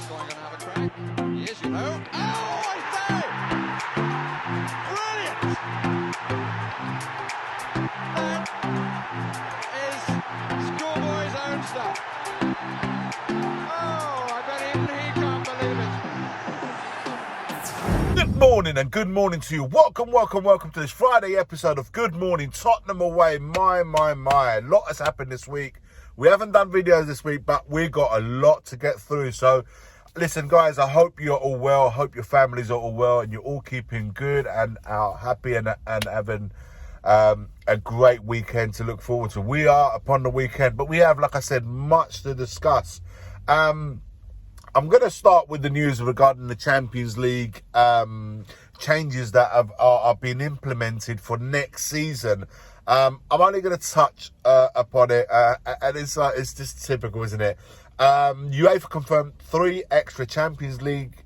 going to have a crack. He is, you know. Oh, I say! Brilliant! That is schoolboy's own stuff. Oh, I bet even he can't believe it. Good morning and good morning to you. Welcome to this Friday episode of Good Morning Tottenham Away. My. A lot has happened this week. We haven't done videos this week, but we got a lot to get through. So, listen, guys, I hope you're all well. I hope your families are all well and you're all keeping good and are happy and having a great weekend to look forward to. We are upon the weekend, but we have, like I said, much to discuss. I'm going to start with the news regarding the Champions League changes that are being implemented for next season. I'm only going to touch upon it, and it's just typical, isn't it? UEFA confirmed 3 extra Champions League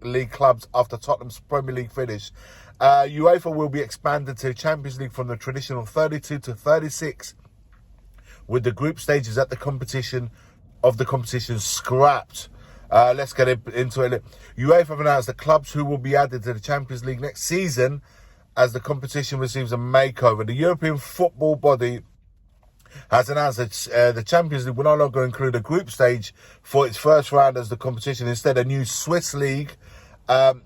league clubs after Tottenham's Premier League finish. UEFA will be expanded to Champions League from the traditional 32 to 36, with the group stages at the competition scrapped. Let's get into it. UEFA have announced the clubs who will be added to the Champions League next season as the competition receives a makeover. The European football body has announced that the Champions League will no longer include a group stage for its first round as the competition. Instead, a new Swiss league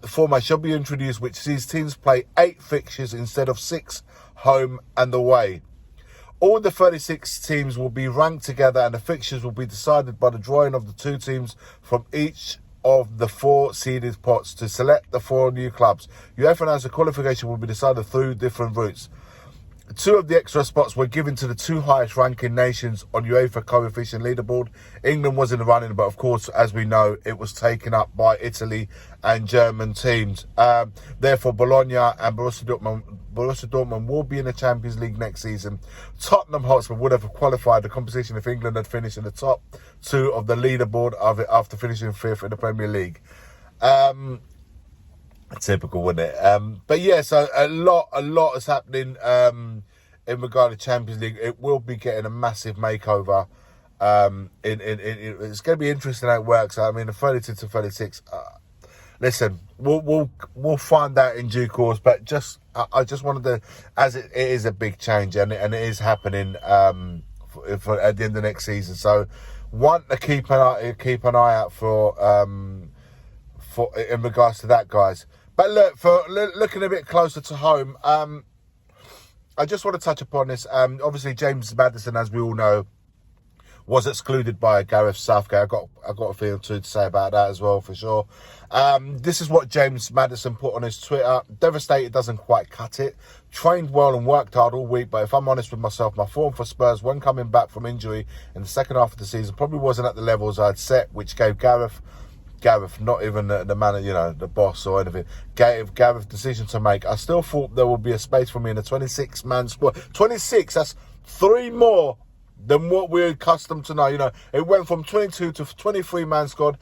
format shall be introduced, which sees teams play 8 fixtures instead of 6 home and away. All the 36 teams will be ranked together and the fixtures will be decided by the drawing of the 2 teams from each of the 4 seeded pots to select the 4 new clubs. UEFA announced the qualification will be decided through different routes. 2 of the extra spots were given to the 2 highest ranking nations on UEFA coefficient leaderboard. England was in the running, but of course, as we know, it was taken up by Italy and German teams. Therefore, Bologna and Borussia Dortmund will be in the Champions League next season. Tottenham Hotspur would have qualified the competition if England had finished in the top 2 of the leaderboard of it after finishing 5th in the Premier League. Typical, wouldn't it? But yeah, so a lot is happening in regard to Champions League. It will be getting a massive makeover. It's going to be interesting how it works. I mean, the 32 to 36. Listen, we'll find out in due course. But I just wanted to, as it is a big change and it is happening for at the end of next season. So, want to keep an eye out for in regards to that, guys. But look, for looking a bit closer to home, I just want to touch upon this. Obviously, James Maddison, as we all know, was excluded by Gareth Southgate. I got a feel to say about that as well, for sure. This is what James Maddison put on his Twitter. Devastated doesn't quite cut it. Trained well and worked hard all week, but if I'm honest with myself, my form for Spurs when coming back from injury in the second half of the season probably wasn't at the levels I'd set, which gave Gareth, not even the man, the boss or anything, gave Gareth decision to make. I still thought there would be a space for me in a 26-man squad. 26, that's 3 more than what we're accustomed to now. It went from 22 to 23-man squad.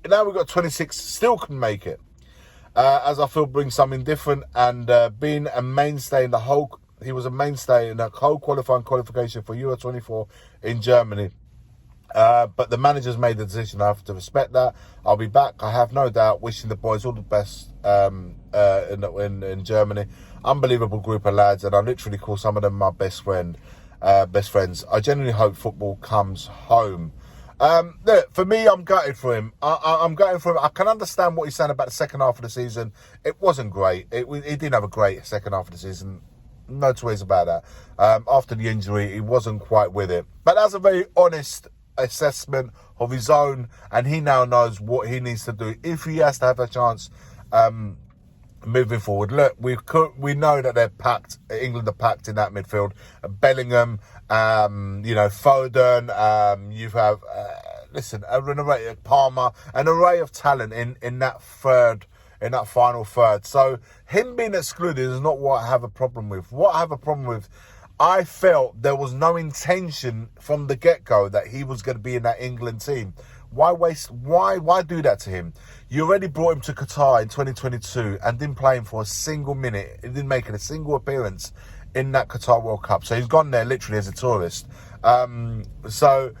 Now we've got 26, still can make it. As I feel brings something different and being a mainstay in he was a mainstay in the whole qualification for Euro 24 in Germany. But the manager's made the decision. I have to respect that. I'll be back, I have no doubt, wishing the boys all the best in Germany. Unbelievable group of lads, and I literally call some of them my best friends. I genuinely hope football comes home. Look, for me, I'm gutted for him. I'm gutted for him. I can understand what he's saying about the second half of the season. It wasn't great. He didn't have a great second half of the season. No two ways about that. After the injury, he wasn't quite with it. But that's a very honest assessment of his own, and he now knows what he needs to do if he has to have a chance moving forward. Look, we know that they're packed. England are packed in that midfield. Bellingham, Foden. You have an array of Palmer, an array of talent in that final third. So him being excluded is not what I have a problem with. What I have a problem with, I felt there was no intention from the get-go that he was going to be in that England team. Why do that to him? You already brought him to Qatar in 2022 and didn't play him for a single minute. He didn't make it a single appearance in that Qatar World Cup. So he's gone there literally as a tourist. So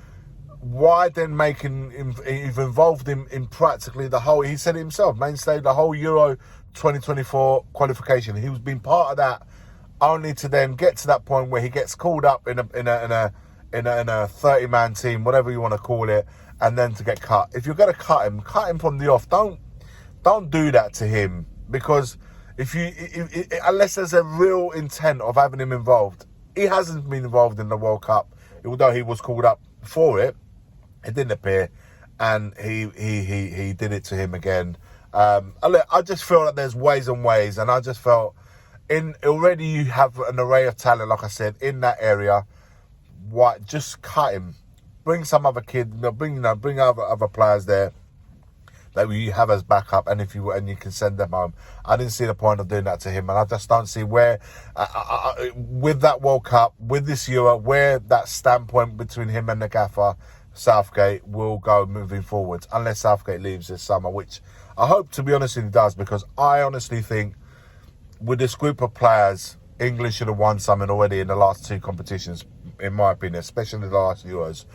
why then you've involved him in practically the whole, he said it himself, mainstay the whole Euro 2024 qualification. He was being part of that only to then get to that point where he gets called up in a 30-man team, whatever you want to call it, and then to get cut. If you're going to cut him from the off. Don't do that to him, because unless there's a real intent of having him involved, he hasn't been involved in the World Cup, although he was called up for it. It didn't appear, and he did it to him again. I just feel that there's ways and ways, and I just felt already you have an array of talent, like I said, in that area. Why just cut him? Bring some other kid. Bring other players there that you have as backup, and you can send them home. I didn't see the point of doing that to him, and I just don't see where, with that World Cup, with this Euro, where that standpoint between him and the gaffer, Southgate, will go moving forward, unless Southgate leaves this summer, which I hope, to be honest, he does, because I honestly think with this group of players, England should have won something already in the last two competitions, in my opinion, especially the last Euros.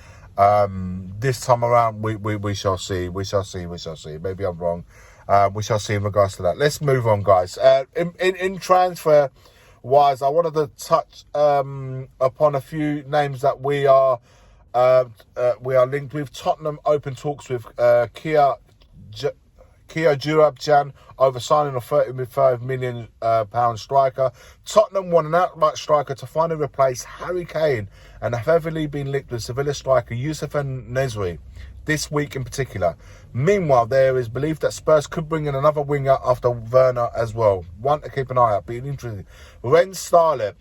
This time around, we shall see. We shall see. Maybe I'm wrong. We shall see in regards to that. Let's move on, guys. In transfer wise, I wanted to touch upon a few names that we are linked with. Tottenham open talks with Kia Jurabjan over signing a £35 million striker. Tottenham want an outright striker to finally replace Harry Kane, and have heavily been linked with Sevilla striker Youssef En-Nesyri this week in particular. Meanwhile, there is belief that Spurs could bring in another winger after Werner as well. One to keep an eye out. Being interesting. Ren Starlet,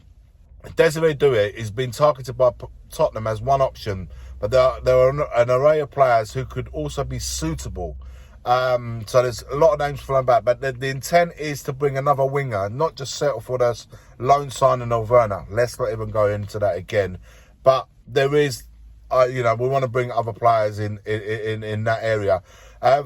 Desiree Doué is being targeted by Tottenham as one option, but there are an array of players who could also be suitable. So there's a lot of names flying back, but the intent is to bring another winger, not just settle for the loan signing of Werner. Let's not even go into that again. But there is, we want to bring other players in that area.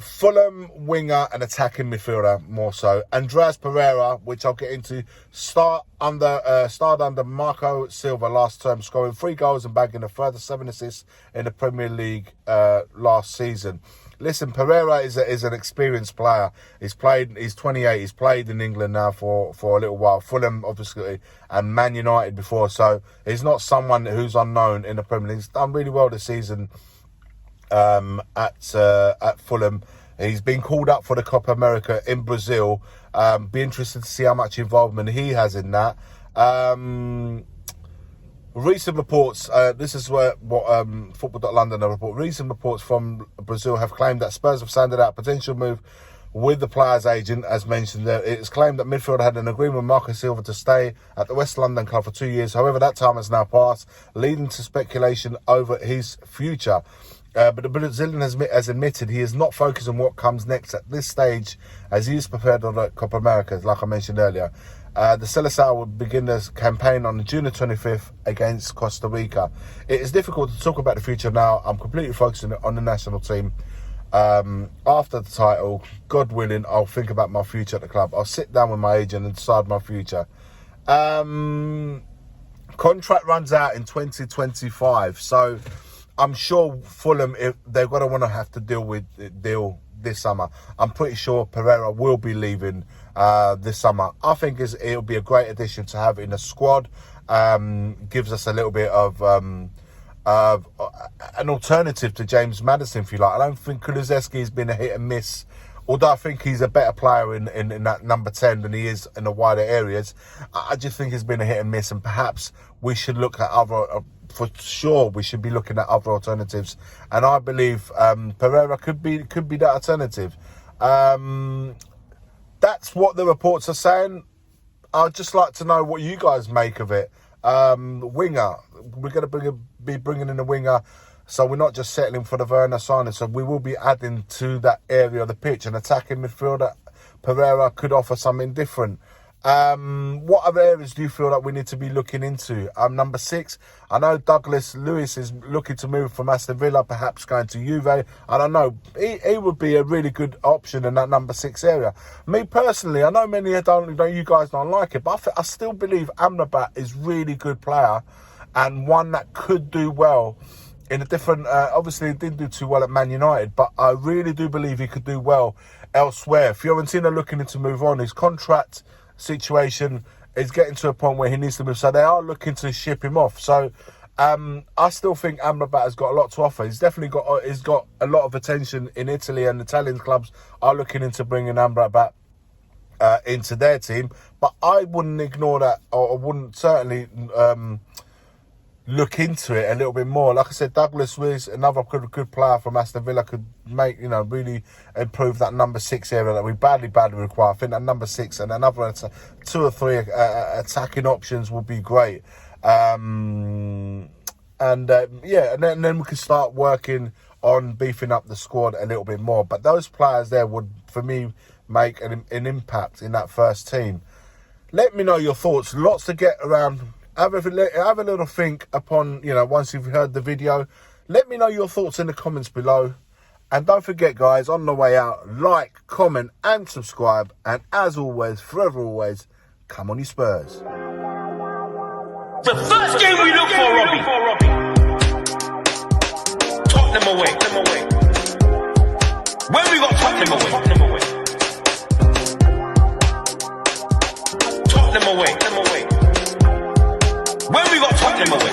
Fulham winger and attacking midfielder more so. Andreas Pereira, which I'll get into, starred under Marco Silva last term, scoring 3 goals and bagging a further 7 assists in the Premier League last season. Listen, Pereira is an experienced player. He's 28. He's played in England now for a little while. Fulham, obviously, and Man United before. So he's not someone who's unknown in the Premier League. He's done really well this season at Fulham. He's been called up for the Copa America in Brazil. Be interested to see how much involvement he has in that. Recent reports, this is what Football.London report. Recent reports from Brazil have claimed that Spurs have sounded out a potential move with the player's agent, as mentioned there. It is claimed that midfielder had an agreement with Marco Silva to stay at the West London club for 2 years. However, that time has now passed, leading to speculation over his future. But the Brazilian has admitted he is not focused on what comes next at this stage, as he is prepared on the Copa America, like I mentioned earlier. The Seleção will begin this campaign on June the 25th against Costa Rica. It is difficult to talk about the future now. I'm completely focusing on the national team. After the title, God willing, I'll think about my future at the club. I'll sit down with my agent and decide my future. Contract runs out in 2025, so I'm sure Fulham, if they're going to want to have to deal this summer. I'm pretty sure Pereira will be leaving this summer. I think it'll be a great addition to have in the squad. Gives us a little bit of an alternative to James Maddison, if you like. I don't think Kulusevski's been a hit and miss, although I think he's a better player in that number 10 than he is in the wider areas. I just think he's been a hit and miss, and perhaps we should look at for sure we should be looking at other alternatives, and I believe Pereira could be that alternative. That's what the reports are saying. I'd just like to know what you guys make of it. Winger, we're going to be bringing in a winger, so we're not just settling for the Werner signing, so we will be adding to that area of the pitch. An attacking midfielder, Pereira could offer something different. What other areas do you feel that we need to be looking into? Number 6, I know Douglas Lewis is looking to move from Aston Villa, perhaps going to Juve. I don't know. He would be a really good option in that number 6 area. Me personally, I know many you guys don't like it, but I still believe Amrabat is really good player and one that could do well in a different, obviously he didn't do too well at Man United, but I really do believe he could do well elsewhere. Fiorentina looking to move on. His contract situation is getting to a point where he needs to move, so they are looking to ship him off. So I still think Amrabat has got a lot to offer. He's got a lot of attention in Italy, and Italian clubs are looking into bringing Amrabat into their team. But I wouldn't ignore that, or wouldn't certainly look into it a little bit more. Like I said, Douglas Luiz, another good player from Aston Villa, could make, really improve that number 6 area that we badly require. I think that number 6 and another 2 or 3 attacking options would be great. And then we can start working on beefing up the squad a little bit more. But those players there would, for me, make an impact in that first team. Let me know your thoughts. Lots to get around. Have a little think upon, once you've heard the video. Let me know your thoughts in the comments below. And don't forget, guys, on the way out, like, comment and subscribe. And as always, forever always, come on you Spurs. The first game we look for, Robbie. Tottenham away. When we got Tottenham away. Tottenham away. When we got Tottenham away.